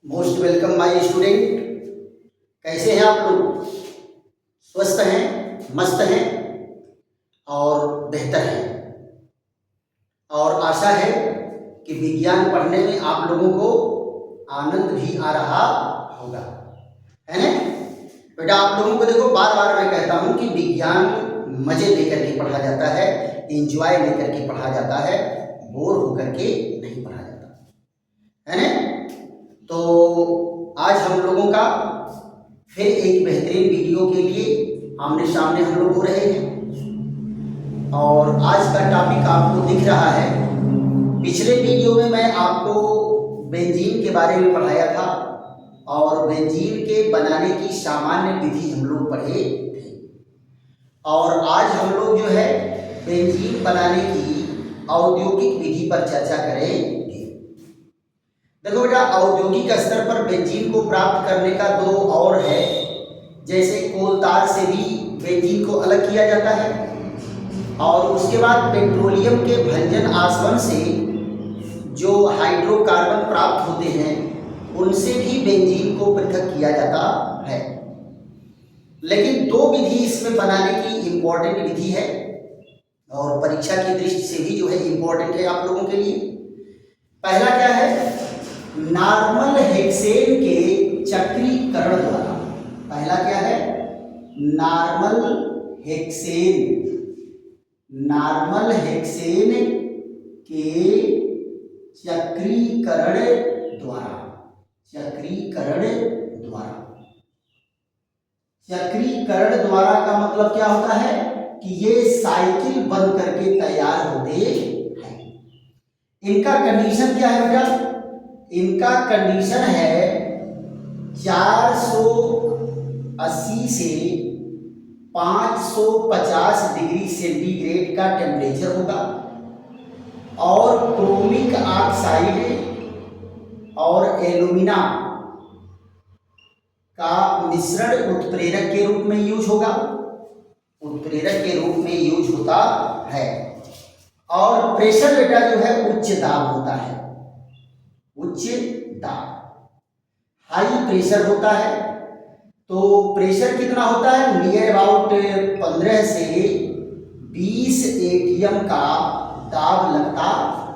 Most welcome my student. कैसे हैं आप लोग? स्वस्थ हैं, मस्त हैं और बेहतर हैं। और आशा है कि विज्ञान पढ़ने में आप लोगों को आनंद भी आ रहा होगा, है ना बेटा? आप लोगों को देखो, बार बार मैं कहता हूं कि विज्ञान मजे लेकर के पढ़ा जाता है, एंजॉय लेकर के पढ़ा जाता है, बोर होकर के नहीं पढ़ा जाता, है ना? तो आज हम लोगों का फिर एक बेहतरीन वीडियो के लिए आमने सामने हम लोग हो रहे हैं। और आज का टॉपिक आपको दिख रहा है। पिछले वीडियो में मैं आपको बेंजीन के बारे में पढ़ाया था और बेंजीन के बनाने की सामान्य विधि हम लोग पढ़े थे। और आज हम लोग जो है बेंजीन बनाने की औद्योगिक विधि पर चर्चा करेंगे। देखो बेटा, औद्योगिक स्तर पर बेंजीन को प्राप्त करने का दो और है। जैसे कोलतार से भी बेंजीन को अलग किया जाता है और उसके बाद पेट्रोलियम के भंजन आसवन से जो हाइड्रोकार्बन प्राप्त होते हैं उनसे भी बेंजीन को पृथक किया जाता है। लेकिन दो विधि इसमें बनाने की इम्पोर्टेंट विधि है और परीक्षा की दृष्टि से भी जो है इम्पोर्टेंट है आप लोगों के लिए। पहला क्या है? नॉर्मल हेक्सेन के चक्रीकरण द्वारा। पहला क्या है? नॉर्मल हेक्सेन के चक्रीकरण द्वारा। चक्रीकरण द्वारा का मतलब क्या होता है कि ये साइकिल बन करके तैयार होते हैं। इनका कंडीशन क्या है बेटा? इनका कंडीशन है 480 से 550 डिग्री सेंटीग्रेड का टेम्परेचर होगा और क्रोमिक ऑक्साइड और एल्यूमिना का मिश्रण उत्प्रेरक के रूप में यूज होगा। उत्प्रेरक के रूप में यूज होता है। और प्रेशर बेटा जो है उच्च दाब होता है। उच्च दाब, हाई प्रेशर होता है। तो प्रेशर कितना होता है? नियर अबाउट 15 से 20 एटीएम का दाब लगता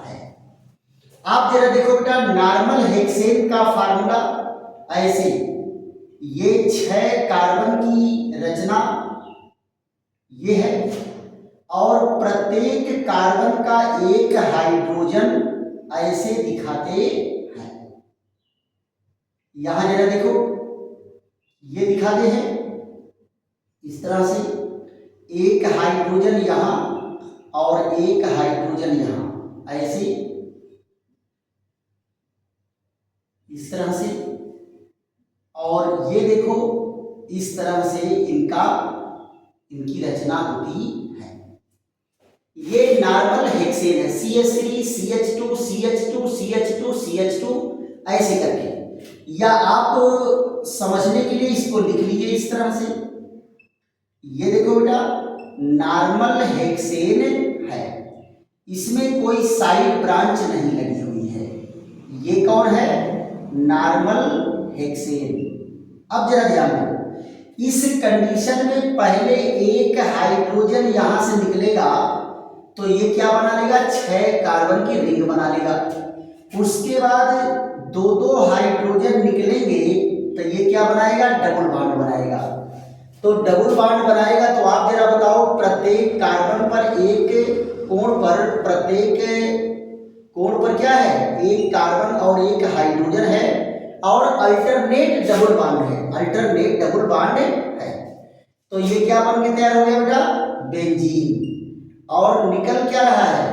है। आप जरा देखो बेटा, नॉर्मल हेक्सेन का फार्मूला ऐसे, ये 6 कार्बन की रचना ये है और प्रत्येक कार्बन का एक हाइड्रोजन ऐसे दिखाते हैं। यहां जरा देखो, ये दिखाते हैं इस तरह से, एक हाइड्रोजन यहां और एक हाइड्रोजन यहां, ऐसे इस तरह से। और ये देखो, इस तरह से इनकी रचना होती है। ये नॉर्मल हेक्सेन है, CH3 CH2 CH2 CH2 CH2 ऐसे करके। या आप समझने के लिए इसको लिख लीजिए इस तरह से। ये देखो बेटा, नॉर्मल हेक्सेन है, इसमें कोई साइड ब्रांच नहीं लगी हुई है। ये कौन है? Normal hexane. अब जरा ध्यान दो, इस कंडीशन में पहले एक हाइड्रोजन यहां से निकलेगा तो ये क्या बना लेगा? 6 कार्बन की रिंग बना लेगा। उसके बाद दो हाइड्रोजन निकलेंगे तो ये क्या बनाएगा? डबल बॉन्ड बनाएगा। तो डबल बॉन्ड बनाएगा तो आप जरा बताओ, प्रत्येक कार्बन पर एक प्रत्येक कोण पर क्या है? एक कार्बन और एक हाइड्रोजन है और अल्टरनेट डबल बॉन्ड है। तो ये क्या बन के तैयार हो गया बेटा? बेंजीन। और निकल क्या रहा है?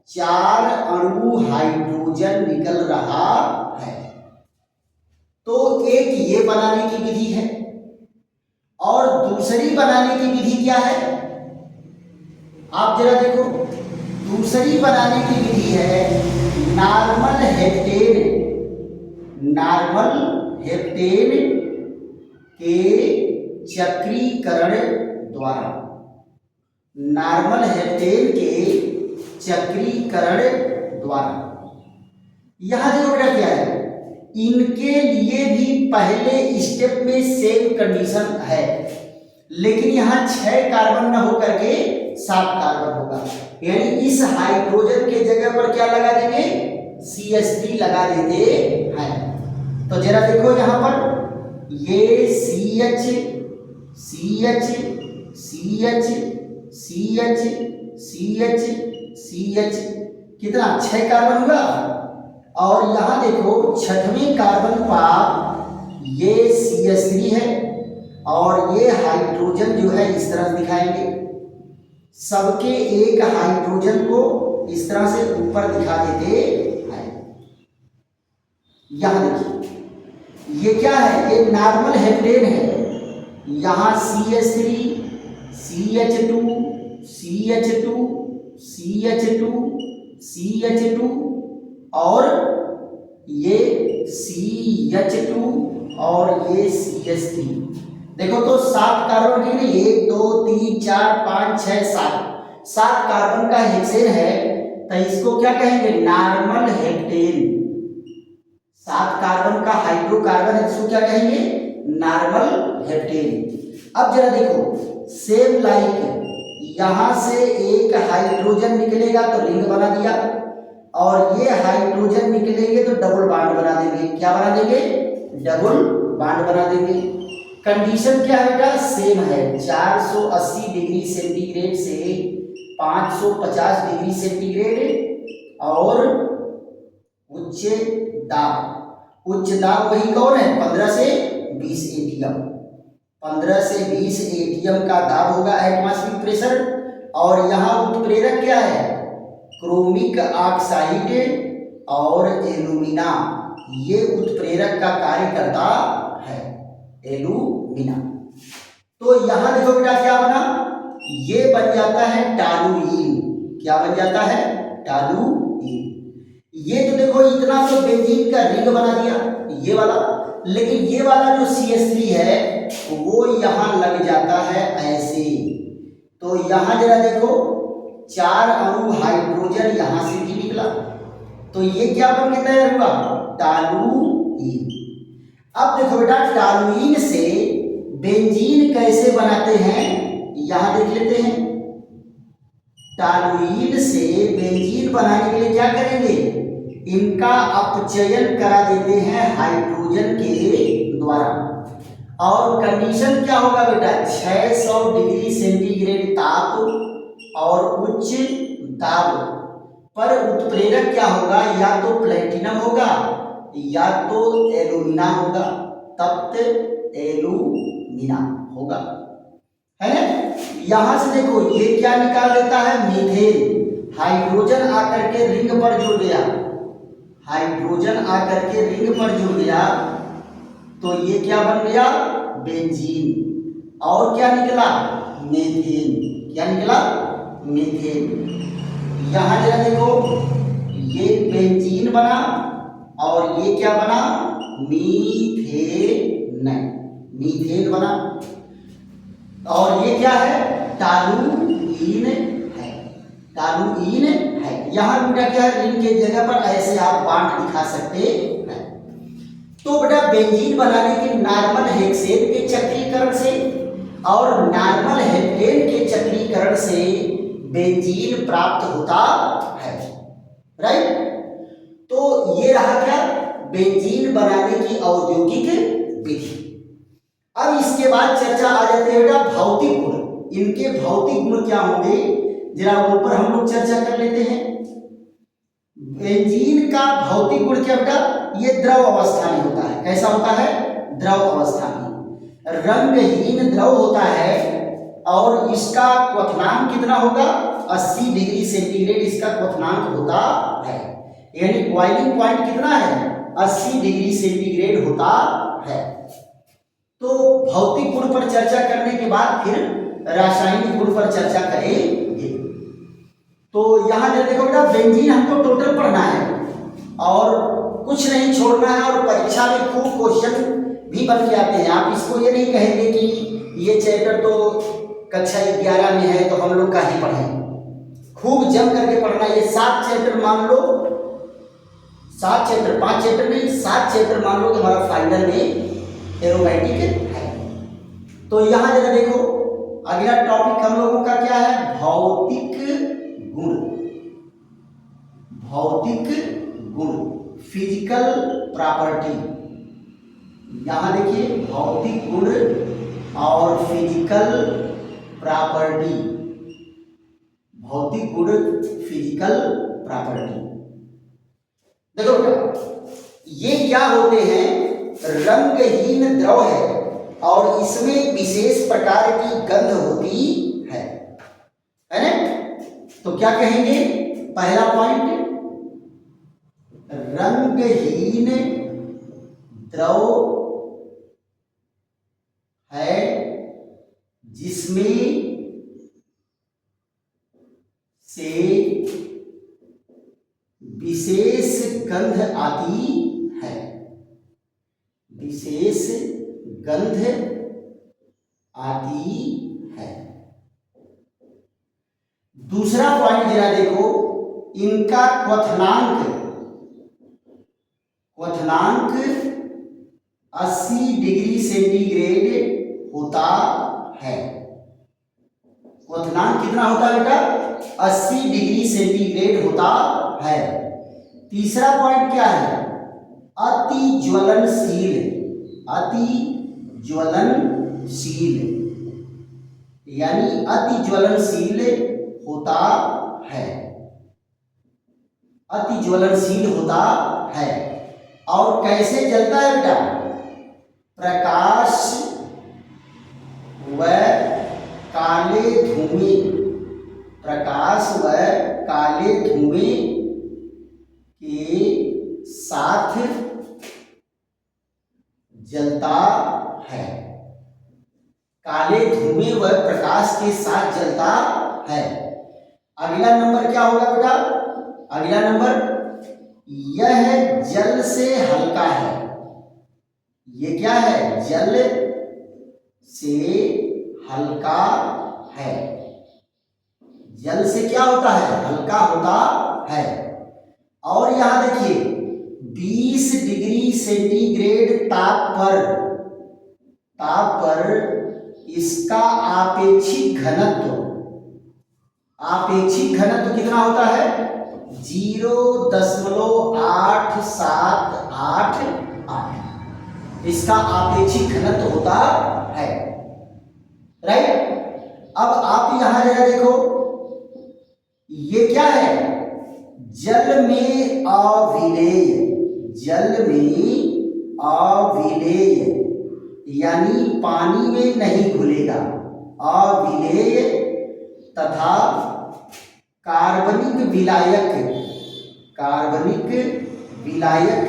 4 अणु हाइड्रोजन निकल रहा है। तो एक ये बनाने की विधि है और दूसरी बनाने की विधि क्या है? आप जरा देखो, दूसरी बनाने की विधि है नॉर्मल हेप्टेन के चक्रीकरण द्वारा। नॉर्मल हेप्टेन के चक्रीकरण द्वारा। यहां देखो बेटा क्या है, इनके लिए भी पहले स्टेप में सेम कंडीशन है, लेकिन यहाँ 6 कार्बन न होकर के 7 कार्बन होगा। यानी इस हाइड्रोजन के जगह पर क्या लगा देंगे, CH3 लगा देते हैं। तो जरा देखो यहाँ पर ये CH CH CH CH CH CH कितना 6 कार्बन हुआ। और यहाँ देखो 6वें कार्बन पर ये CH3 है और ये हाइड्रोजन जो है इस तरह दिखाएंगे। सबके एक हाइड्रोजन को इस तरह से ऊपर दिखा देते हैं। यहाँ देखिए ये क्या है, ये नॉर्मल हेप्टेन है। यहाँ CH3 CH2 CH2 CH2 CH2 और ये CH2 और ये CH3। देखो तो 7 कार्बन कितने, 1 2 3 4 5 6 7 कार्बन का हेक्सेन है, तो इसको क्या कहेंगे, नॉर्मल हेप्टेन। 7 कार्बन का हाइड्रोकार्बन है, इसको क्या कहेंगे, नॉर्मल हेप्टेन। अब जरा देखो सेम लाइक यहां से एक हाइड्रोजन निकलेगा तो रिंग बना दिया, और ये हाइड्रोजन निकलेंगे तो डबल बॉन्ड बना देंगे। क्या बना देंगे, डबल बॉन्ड बना देंगे। कंडीशन क्या है बेटा, सेम है। 480 डिग्री सेंटीग्रेड से 550 डिग्री सेंटीग्रेड और उच्च दाब। उच्च दाब वही कौन है, 15 से 20 एटीएम। 15 से 20 एटीएम का दाब होगा एटमॉस्फेरिक प्रेशर। और यहाँ उत्प्रेरक क्या है, क्रोमिक ऑक्साइड और एल्यूमिना। ये उत्प्रेरक का कार्य करता है, एल्यूमिना। तो यहाँ देखो बेटा क्या बना, ये बन जाता है टॉलुइन। क्या बन जाता है, टॉलुइन। ये तो देखो इतना तो बेंजीन का रिंग बना दिया ये वाला, लेकिन ये वाला जो CH3 है वो यहाँ लग जाता है ऐसे। तो यहाँ जरा देखो 4 अणु हाइड्रोजन यहाँ से भी निकला, तो ये क्या बन के तैयार हुआ, टॉलुइन। अब देखो बेटा टॉलुइन से बेंजीन कैसे बनाते हैं, यहाँ देख लेते हैं। टॉलुइन से बेंजीन बनाने के लिए क्या करेंगे, इनका अपचयन करा देते हैं हाइड्रोजन के द्वारा। और कंडीशन क्या होगा बेटा, 600 डिग्री सेंटीग्रेड ताप और उच्च दाब पर उत्प्रेरक क्या होगा, या तो प्लेटिनम होगा या तो एल्यूमिना होगा, तप्त एल्यूमिना होगा, है ना। यहां से देखो ये क्या निकाल देता है, मीथेन। हाइड्रोजन आकर के रिंग पर जुड़ गया, हाइड्रोजन आकर के रिंग पर जुड़ गया, तो ये क्या बन गया, बेंजीन। और क्या निकला, मीथेन। क्या निकला, मीथेन। यहां जरा देखो ये बेंजीन बना और ये क्या बना, मीथेन। मीथेन बना। और ये क्या है, टॉलुइन है, टॉलुइन है। यहाँ बेटा क्या है, रिंग के जगह पर ऐसे आप बांट दिखा सकते हैं। तो बेटा बेंजीन बनाने के नॉर्मल हेक्सेन के चक्रीकरण से और नॉर्मल हेप्टेन के चक्रीकरण से बेंजीन प्राप्त होता है, राइट। तो ये रहा क्या, बेंजीन बनाने की औद्योगिक विधि। अब इसके बाद चर्चा आ जाती है बेटा भौतिक गुण। इनके भौतिक गुण क्या होंगे, जरा ऊपर हम लोग चर्चा कर लेते हैं। बेंजीन का भौतिक गुण क्या बेटा, ये द्रव अवस्था में होता है। कैसा होता है, द्रव अवस्था में, रंगहीन द्रव होता है। और इसका क्वथनांक कितना होगा, 80 डिग्री सेंटीग्रेड इसका क्वथनांक होता है। यानी बॉइलिंग पॉइंट कितना है, 80 डिग्री सेंटीग्रेड होता है। तो भौतिक गुण पर चर्चा करने के बाद फिर रासायनिक गुण पर चर्चा करेंगे। तो यहाँ जब देखो बेटा बेंजीन हमको टोटल पढ़ना है और कुछ नहीं छोड़ना है, और परीक्षा में खूब क्वेश्चन भी बन के आते हैं। आप इसको ये नहीं कहेंगे कि ये चैप्टर तो कक्षा 11 में है तो हम लोग का ही पढ़ें। खूब जम करके पढ़ना। ये 7 चैप्टर मान लो 7 चैप्टर, 5 चैप्टर नहीं 7 चैप्टर मान लो कि हमारा फाइनल में एरोमेटिक है। तो यहां जरा देखो अगला टॉपिक हम लोगों का क्या है, भौतिक गुण। भौतिक गुण, फिजिकल प्रॉपर्टी। यहां देखिए भौतिक गुण और फिजिकल प्रॉपर्टी। भौतिक गुण, फिजिकल प्रॉपर्टी। देखो बेटा ये क्या होते हैं, रंगहीन द्रव है और इसमें विशेष प्रकार की गंध होती है ना। तो क्या कहेंगे, पहला पॉइंट, रंगहीन द्रव है जिसमें से विशेष गंध आती है। विशेष गंध आती है। दूसरा पॉइंट जरा देखो, इनका क्वथनांक 80 डिग्री सेंटीग्रेड होता है। क्वथनांक कितना होता है बेटा, 80 डिग्री सेंटीग्रेड होता है। तीसरा पॉइंट क्या है, अति ज्वलनशील। अति ज्वलनशील यानी अति ज्वलनशील होता है। अति ज्वलनशील होता है। और कैसे जलता है बेटा, प्रकाश व काले धुएं। प्रकाश व काले धुएं के साथ जलता है। काले धुएं व प्रकाश के साथ जलता है। अगला नंबर क्या होगा बेटा, अगला नंबर, यह जल से हल्का है। ये क्या है, जल से हल्का है। जल से क्या होता है, हल्का होता है। और यहां देखिए 20 डिग्री सेंटीग्रेड ताप पर इसका आपेक्षिक घनत्व कितना होता है, 0.8788। इसका आपेक्षिक घनत्व होता है। राइट। अब आप यहां जरा देखो, ये क्या है, जल में अविलेय। जल में अविलेय यानी पानी में नहीं घुलेगा। अविलेय तथा कार्बनिक विलायक। कार्बनिक विलायक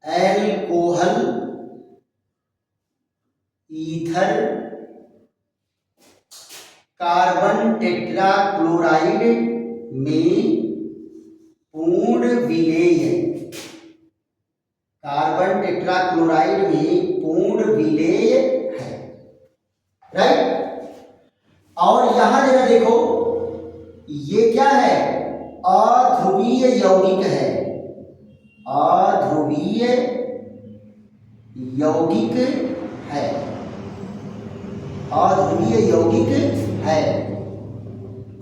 एल्कोहल, ईथर, कार्बन टेट्राक्लोराइड में पूर्ण विलेय। कार्बन टेट्राक्लोराइड में पूर्ण विलेय है। राइट। और यहां जरा देखो, ये क्या है, अध्रुवीय यौगिक है। अध्रुवीय यौगिक है। अध्रुवीय यौगिक है।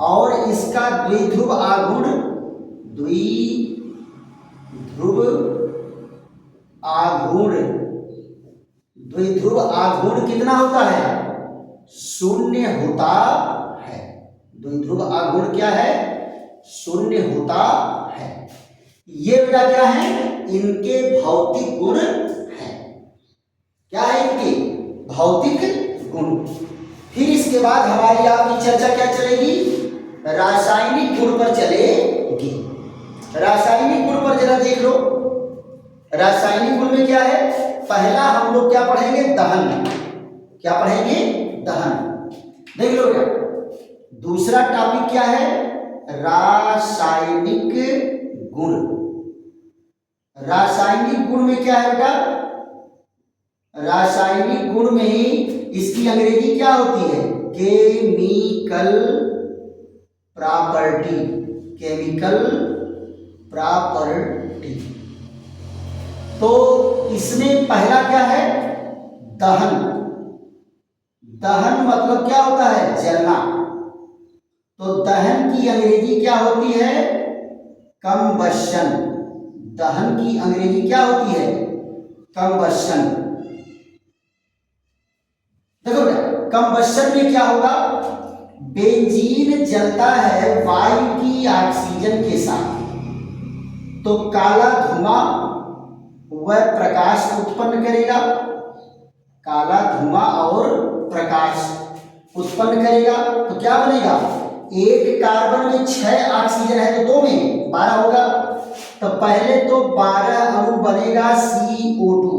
और इसका द्विध्रुव आघूर्ण कितना होता है, 0 होता है। द्विध्रुव आघूर्ण क्या है, 0 होता है। ये बेटा क्या है, इनके भौतिक गुण हैं। क्या है इनके भौतिक गुण। फिर इसके बाद हमारी आपकी चर्चा क्या चलेगी, रासायनिक गुण पर चलेगी। रासायनिक गुण पर जरा देख लो, रासायनिक गुण में क्या है, पहला हम लोग क्या पढ़ेंगे, दहन। क्या पढ़ेंगे, दहन। देख लो क्या, दूसरा टॉपिक क्या है, रासायनिक गुण। रासायनिक गुण में क्या है बेटा, रासायनिक गुण में ही इसकी अंग्रेजी क्या होती है, केमिकल प्रॉपर्टी, केमिकल प्रॉपर्टी। तो इसमें पहला क्या है? दहन। दहन मतलब क्या होता है? जलना। तो दहन की अंग्रेजी क्या होती है? कंबशन। दहन की अंग्रेजी क्या होती है? कंबशन। देखो बेटा, कंबशन में क्या होगा? बेंजीन जलता है वायु की ऑक्सीजन के साथ, तो काला धुआं वह प्रकाश उत्पन्न करेगा। काला धुआं और प्रकाश उत्पन्न करेगा तो क्या बनेगा? एक कार्बन में 6 ऑक्सीजन है तो 2 में 12 होगा। तो पहले तो 12 अणु बनेगा CO2।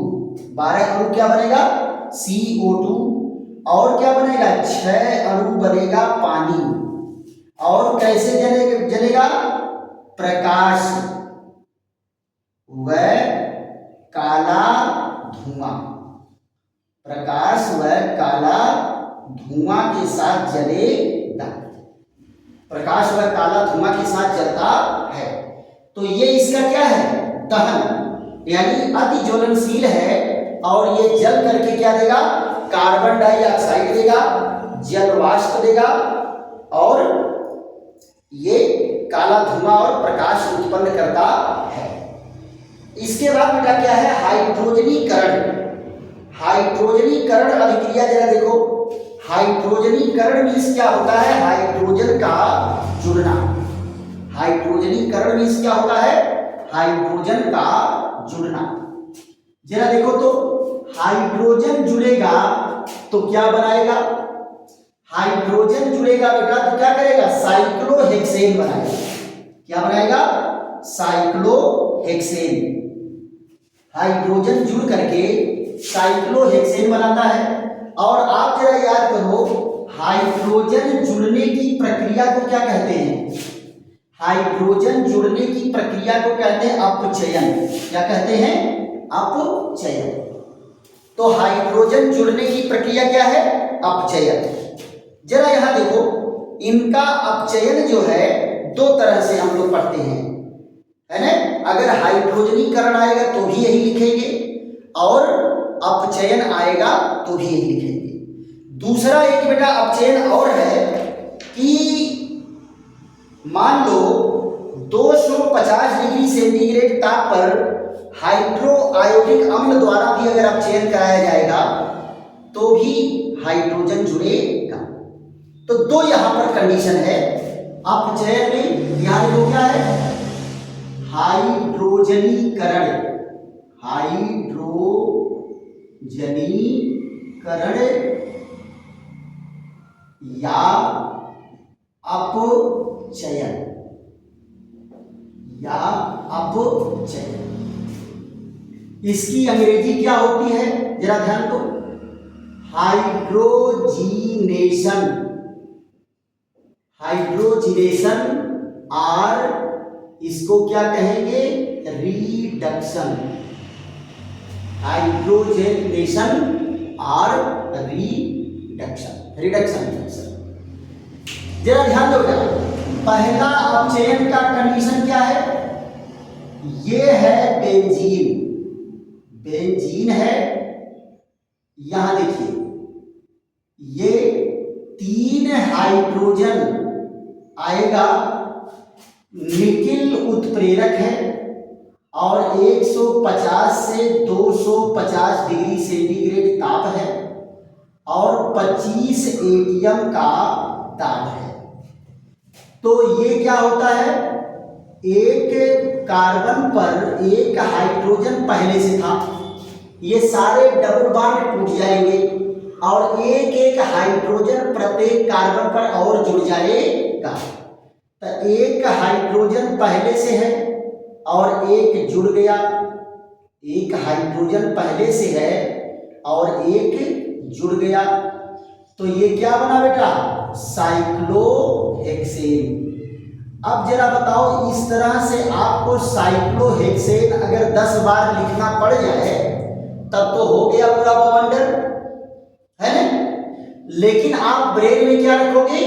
12 अणु क्या बनेगा? CO2। और क्या बनेगा? 6 अणु बनेगा पानी। और कैसे जलेगा? प्रकाश व काला धुआं। प्रकाश व काला धुआं के साथ जलेगा। प्रकाश व काला धुआं के साथ जलता है। तो ये इसका क्या है? दहन, यानी अति ज्वलनशील है। और ये जल करके क्या देगा? कार्बन डाइऑक्साइड देगा, जल वाष्प देगा, और ये काला धुआं और प्रकाश उत्पन्न करता है। इसके बाद बेटा क्या है? हाइड्रोजनीकरण। हाइड्रोजनीकरण अभिक्रिया जरा देखो। हाइड्रोजनीकरण मीन्स क्या होता है? हाइड्रोजन का जुड़ना। हाइड्रोजनीकरण मीन्स क्या होता है? हाइड्रोजन का जुड़ना। जरा देखो तो, हाइड्रोजन जुड़ेगा तो क्या बनाएगा? हाइड्रोजन जुड़ेगा बेटा तो क्या करेगा? साइक्लोहेक्सेन बनाएगा। क्या बनाएगा? साइक्लोहेक्सेन। हाइड्रोजन जुड़ करके साइक्लोहेक्सेन बनाता है। और आप जरा याद करो, हाइड्रोजन जुड़ने की प्रक्रिया को क्या कहते हैं? हाइड्रोजन जुड़ने की प्रक्रिया को कहते हैं अपचयन। क्या कहते हैं? अपचयन। तो हाइड्रोजन जुड़ने की प्रक्रिया क्या है? अपचयन। जरा यहां देखो, इनका अपचयन जो है 2 तरह से हम लोग पढ़ते हैं, है ना? अगर हाइड्रोजनीकरण आएगा तो भी यही लिखेंगे, और अपचयन आएगा तो भी यही लिखेंगे। दूसरा एक बेटा अपचयन और है कि मान लो 250 डिग्री सेंटीग्रेड ताप पर हाइड्रोआयोडिक अम्ल द्वारा भी अगर अपचयन कराया जाएगा तो भी हाइड्रोजन जुड़ेगा। तो 2 यहां पर कंडीशन है अपचयन में। यहां देखो क्या है? हाइड्रोजनीकरण। हाइड्रोजनीकरण या अपचयन, या अपचयन। इसकी अंग्रेजी क्या होती है? जरा ध्यान दो। हाइड्रोजीनेशन। हाइड्रोजीनेशन, और इसको क्या कहेंगे? रिडक्शन। हाइड्रोजनेशन और रिडक्शन। जरा ध्यान दो, पहला अपचयन का कंडीशन क्या है? ये है बेंजीन। बेंजीन है, यहां देखिए, ये 3 हाइड्रोजन आएगा, निकिल उत्प्रेरक है, और 150 से 250 डिग्री सेंटीग्रेड ताप है, और 25 एटीएम का दाब है। तो ये क्या होता है? एक कार्बन पर एक हाइड्रोजन पहले से था, ये सारे डबल बॉन्ड टूट जाएंगे, और एक एक हाइड्रोजन प्रत्येक कार्बन पर और जुड़ जाएगा। तो एक हाइड्रोजन पहले से है और एक जुड़ गया, एक हाइड्रोजन पहले से है और एक जुड़ गया, तो ये क्या बना बेटा? साइक्लोहेक्सेन। अब जरा बताओ, इस तरह से आपको साइक्लोहेक्सेन अगर 10 बार लिखना पड़ जाए तब तो हो गया पूरा बवंडर, है ना? लेकिन आप ब्रेन में क्या रखोगे?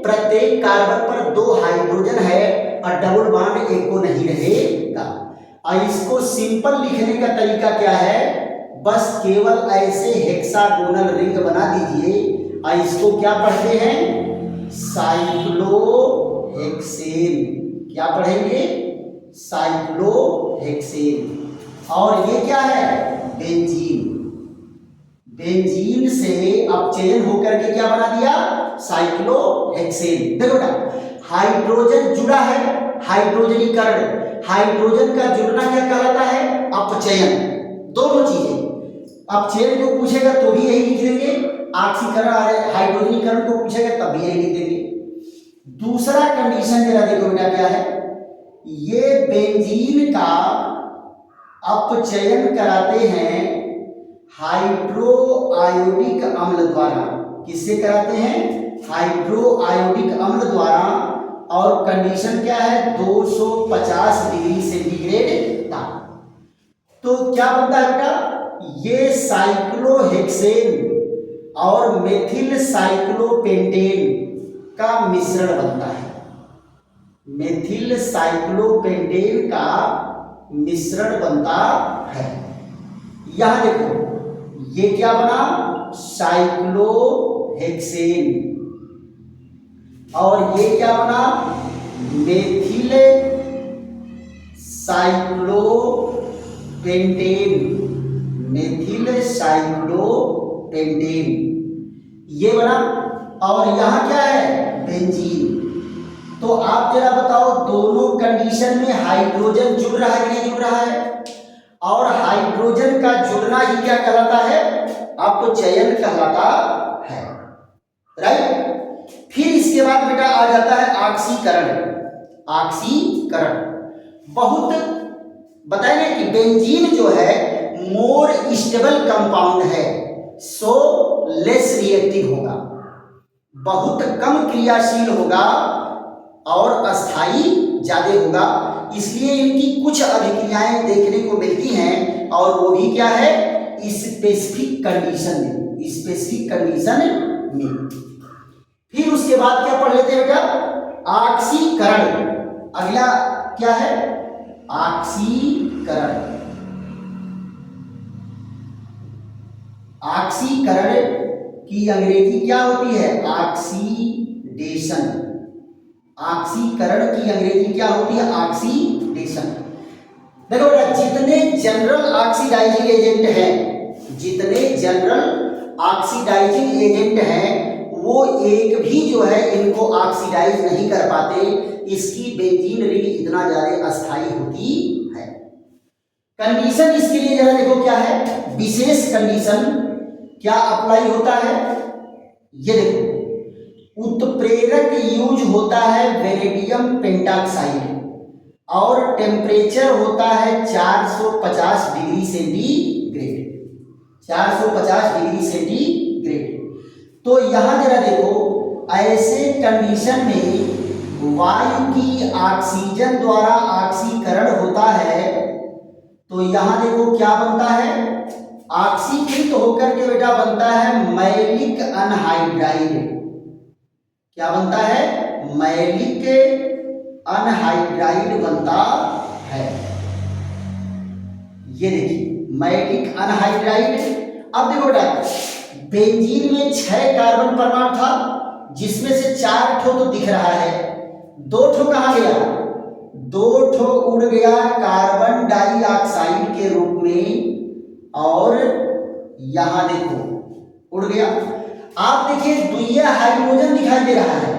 प्रत्येक कार्बन पर 2 हाइड्रोजन है और डबल बॉन्ड एक को नहीं रहेगा। और इसको सिंपल लिखने का तरीका क्या है, बस केवल ऐसे हेक्सागोनल रिंग बना दीजिए और इसको क्या पढ़ते हैं, साइक्लोहेक्सेन। क्या पढ़ेंगे, साइक्लोहेक्सेन। और ये क्या है, बेंजीन। बेंजीन से अपचयन होकर के क्या बना दिया, साइक्लोहेक्सेन। देखो बेटा, हाइड्रोजन जुड़ा है, हाइड्रोजनीकरण, हाइड्रोजन का जुड़ना क्या कहलाता है, अपचयन। दोनों चीजें, अपचयन को पूछेगा तो भी यही लिख देंगे, ऑक्सीकरण हाइड्रोजनीकरण को पूछेगा तब भी यही लिख देंगे। दूसरा कंडीशन जरा देखो बेटा क्या है, ये बेंजीन का अपचयन कराते हैं हाइड्रोआयोडिक अम्ल द्वारा। किससे कराते हैं, हाइड्रोआयोडिक अम्ल द्वारा। और कंडीशन क्या है, 250 डिग्री सेंटीग्रेड तक। तो क्या बनता है बेटा, ये साइक्लोहेक्सेन और मेथिल साइक्लोपेंटेन का मिश्रण बनता है। मेथिल साइक्लोपेंटेन का मिश्रण बनता है। यहां देखो, ये क्या बना, साइक्लोहेक्सेन। और ये क्या बना, मेथिल साइक्लोपेंटेन। मेथिल साइक्लोपेंटेन ये बना। और यहां क्या है, बेंजीन। तो आप जरा बताओ, दोनों कंडीशन में हाइड्रोजन जुड़ रहा है कि नहीं जुड़ रहा है, और हाइड्रोजन का जुड़ना ही क्या कहलाता है, अपचयन कहलाता है, राइट। फिर इसके बाद बेटा आ जाता है ऑक्सीकरण। ऑक्सीकरण बहुत बताएंगे कि बेंजीन जो है मोर स्टेबल कंपाउंड है, सो लेस रिएक्टिव होगा, बहुत कम क्रियाशील होगा और अस्थाई ज्यादा होगा। इसलिए इनकी कुछ अभिक्रियाएं देखने को मिलती हैं, और वो भी क्या है, स्पेसिफिक कंडीशन में, स्पेसिफिक कंडीशन में। फिर उसके बाद क्या पढ़ लेते हैं बेटा, ऑक्सीकरण। अगला क्या है, ऑक्सीकरण। ऑक्सीकरण की अंग्रेजी क्या होती है, ऑक्सीडेशन। ऑक्सीकरण की अंग्रेजी क्या होती है, ऑक्सीडेशन। देखो बेटा, जितने जनरल ऑक्सीडाइजिंग एजेंट हैं, जितने जनरल ऑक्सीडाइजिंग एजेंट हैं, वो एक भी जो है इनको ऑक्सीडाइज नहीं कर पाते। इसकी बेंजीन रिंग इतना ज्यादा अस्थाई होती है। कंडीशन इसके लिए जरा देखो क्या है, विशेष कंडीशन क्या अप्लाई होता है, ये देखो, उत्प्रेरक यूज होता है वेनेडियम पेंटाक्साइड और टेम्परेचर होता है 450 डिग्री सेंटीग्रेड। 450 degree centigrade. तो यहां जरा देखो, ऐसे कंडीशन में वायु की ऑक्सीजन द्वारा ऑक्सीकरण होता है। तो यहां देखो क्या बनता है, ऑक्सीकृत होकर के बेटा बनता है मैलिक अनहाइड्राइड। क्या बनता है, मैलिक अनहाइड्राइड बनता है। ये देखिए, मैलिक अनहाइड्राइड। अब देखो बेटा, बेंजीन में 6 कार्बन परमाणु था, जिसमें से 4 ठो तो दिख रहा है, 2 ठो कहां गया, 2 ठो उड़ गया कार्बन डाइऑक्साइड के रूप में, और यहां देखो उड़ गया। आप देखिए, द्वितीय हाइड्रोजन दिखाई दे रहा है,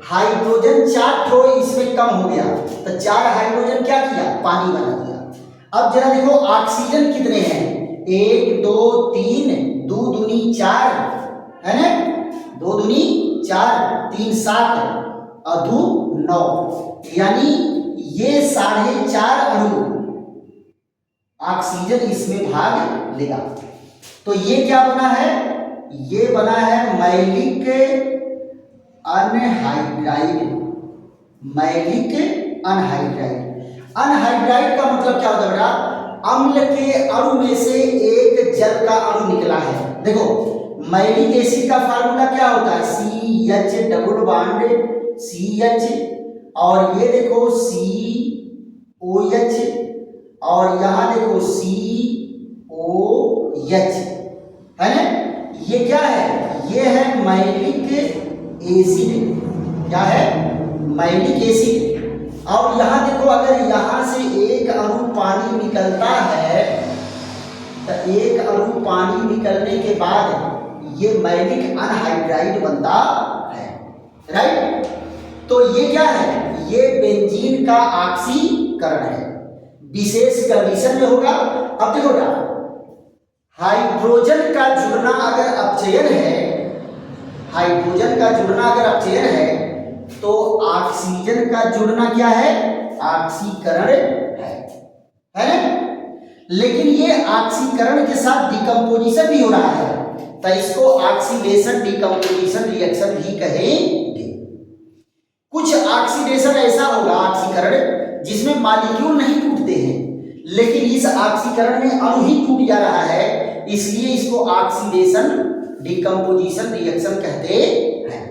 हाइड्रोजन 4 ठो इसमें कम हो गया, तो 4 हाइड्रोजन क्या किया, पानी बना दिया। अब जरा देखो ऑक्सीजन कितने हैं, 1 2 3, 2 दूनी 4 है ना, 2 दूनी 4, 3 7 और 2 9, यानी ये 4.5 अणु ऑक्सीजन इसमें भाग लेगा। तो ये क्या बना है, ये बना है malic anhydride. Malic anhydride. Anhydride का मतलब क्या होता है बेटा, अम्ल के अणु में से एक जल का अणु निकला है। देखो, मैलिक एसिड का फार्मूला क्या होता है, CH डबल बॉन्ड CH, और ये देखो COH, और यहाँ देखो COH, है ना। ये क्या है? ये है मैलिक एसिड। क्या है? Malic acid. और यहाँ देखो, अगर यहाँ से एक अणु पानी निकलता है तो एक अणु पानी निकलने के बाद ये मैलिक अनहाइड्राइड बनता है, राइट। तो ये क्या है? ये बेंजीन का ऑक्सीकरण है, विशेष कंडीशन में होगा। अब देखो ना, हाइड्रोजन का जुड़ना अगर अपचयन है, हाइड्रोजन का जुड़ना अगर अपचयन है तो ऑक्सीजन का जुड़ना क्या है? ऑक्सीकरण है ना। लेकिन ये ऑक्सीकरण के साथ डिकम्पोजिशन भी हो रहा है, तो इसको ऑक्सीडेशन डिकम्पोजिशन रिएक्शन भी कहेंगे। कुछ ऑक्सीडेशन ऐसा होगा, ऑक्सीकरण, जिसमें मॉलिक्यूल नहीं टूटते हैं, लेकिन इस ऑक्सीकरण में अणु ही टूट जा रहा है, इसलिए इसको ऑक्सीडेशन डिकम्पोजिशन रिएक्शन कहते हैं।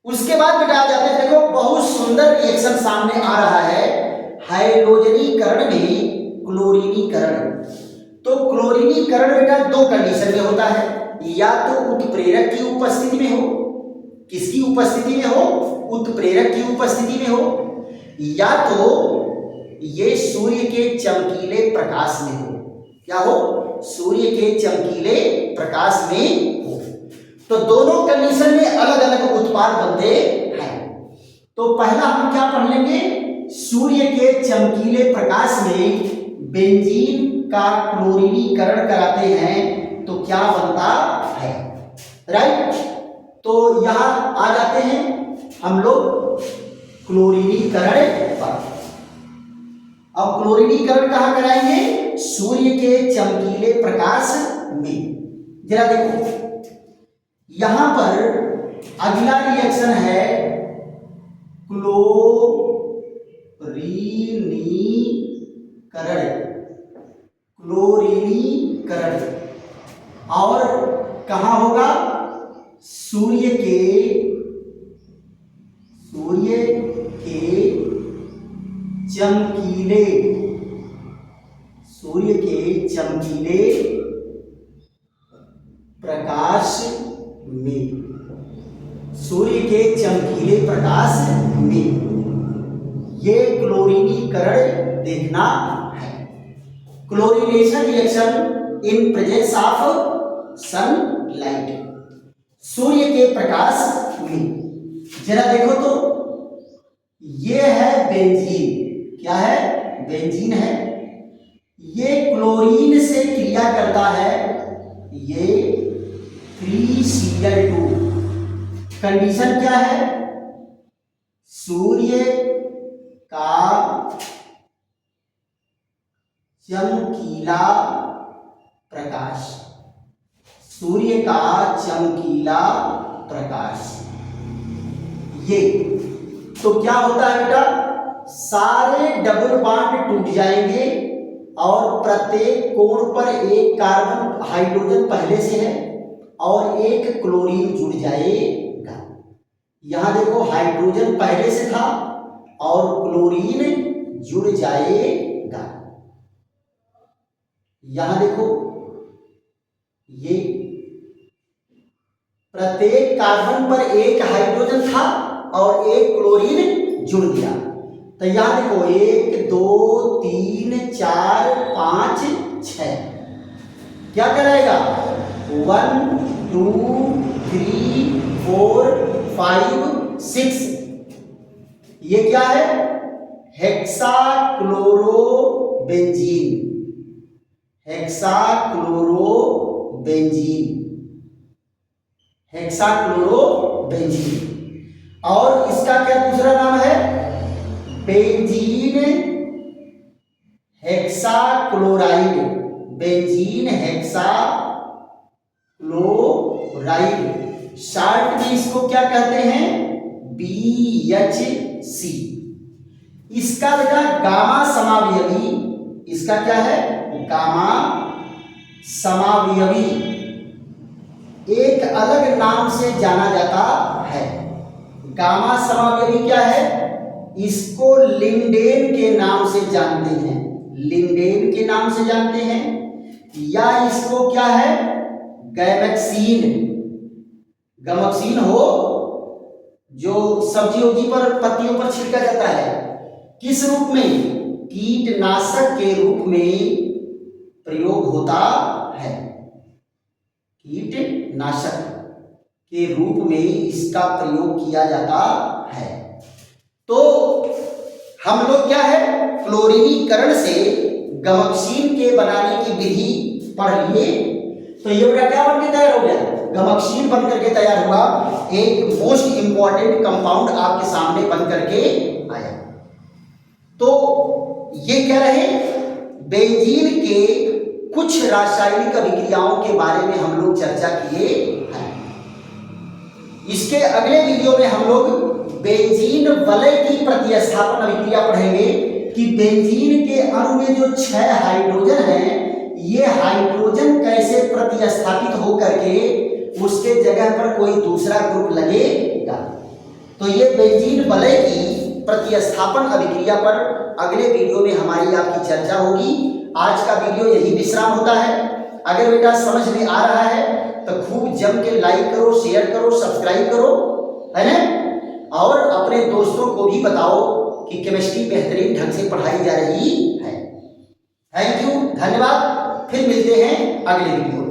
उसके बाद बेटा आ जाते हैं, देखो बहुत सुंदर रिएक्शन सामने आ रहा है, हाइड्रोजनीकरण में क्लोरीनीकरण। तो क्लोरीनीकरण बेटा दो कंडीशन में होता है, या तो उत्प्रेरक की उपस्थिति में हो, किसकी उपस्थिति में हो? उत्प्रेरक की उपस्थिति में हो, या तो ये सूर्य के चमकीले प्रकाश में हो। क्या हो? सूर्य के चमकीले प्रकाश में हो। तो दोनों कंडीशन में अलग अलग उत्पाद बनते हैं। तो पहला हम क्या पढ़ लेंगे? सूर्य के चमकीले प्रकाश में बेंजीन का क्लोरीनीकरण कराते हैं तो क्या बनता है, राइट। तो यहां आ जाते हैं हम लोग क्लोरीनीकरण पर। अब क्लोरीनीकरण कहां कराएंगे? सूर्य के चमकीले प्रकाश में। जरा देखो, यहां पर अगला रिएक्शन है क्लोरीनीकरण। क्लोरीनीकरण और कहां होगा? सूर्य के चमकीले, सूर्य के चमकीले प्रकाश में, सूर्य के चमकीले प्रकाश में ये क्लोरीनीकरण देखना है। Chlorination reaction in presence of sunlight, सूर्य के प्रकाश में। जरा देखो तो, ये है बेंजीन। क्या है? बेंजीन है। ये क्लोरीन से क्रिया करता है, ये 3Cl2। कंडीशन क्या है? सूर्य का चमकीला प्रकाश, सूर्य का चमकीला प्रकाश। ये तो क्या होता है बेटा? सारे डबल बॉन्ड टूट जाएंगे और प्रत्येक कोण पर एक कार्बन हाइड्रोजन पहले से है और एक क्लोरीन जुड़ जाएगा। यहां देखो, हाइड्रोजन पहले से था और क्लोरीन जुड़ जाएगा। यहां देखो, ये प्रत्येक कार्बन पर एक हाइड्रोजन था और एक क्लोरीन जुड़ गया। तो यहां देखो, 1 2 3 4 5 6, क्या कराएगा? 1 2 3 4 5 6। ये क्या है? हेक्साक्लोरोबेंजीन, हेक्साक्लोरोबेंजीन, हेक्साक्लोरोबेंजीन। और इसका क्या दूसरा नाम है? Benzene hexachloride, benzene hexachloride. Short में इसको क्या कहते हैं? BHC। इसका बेटा गामा समावयवी, इसका क्या है? गामा समावयवी एक अलग नाम से जाना जाता है। गामा समावयवी क्या है? इसको लिंडेन के नाम से जानते हैं, लिंडेन के नाम से जानते हैं, या इसको क्या है? गैमेक्सीन, गमक्सीन हो जो सब्जी उब्जी पर पत्तियों पर छिड़का जाता है, किस रूप में? कीटनाशक के रूप में प्रयोग होता है, कीटनाशक के रूप में इसका प्रयोग किया जाता है। तो हम लोग क्या है, क्लोरीनीकरण से गमक्सीन के बनाने की विधि पढ़ लिए। तो ये बेटा क्या बन के तैयार हो गया? गमक्सीन बन करके तैयार हुआ, एक मोस्ट इंपॉर्टेंट कंपाउंड आपके सामने बन करके आया। तो ये क्या रहे? बेंजीन के कुछ रासायनिक अभिक्रियाओं के बारे में हम लोग चर्चा किए हैं। इसके अगले वीडियो में हम लोग बेंजीन वलय की प्रतिस्थापन अभिक्रिया पढ़ेंगे कि बेंजीन के अणु में जो 6 हाइड्रोजन हैं, ये हाइड्रोजन कैसे प्रतिस्थापित हो करके उसके जगह पर कोई दूसरा ग्रुप लगेगा। तो ये बेंजीन वलय की प्रतिस्थापन अभिक्रिया पर अगले वीडियो में हमारी आपकी चर्चा होगी। आज का वीडियो यही विश्राम होता है। अगर बेटा समझ में आ रहा है तो खूब जम के लाइक करो, शेयर करो, सब्सक्राइब करो, है ना? और अपने दोस्तों को भी बताओ कि केमिस्ट्री बेहतरीन ढंग से पढ़ाई जा रही है। थैंक यू, धन्यवाद। फिर मिलते हैं अगले वीडियो में।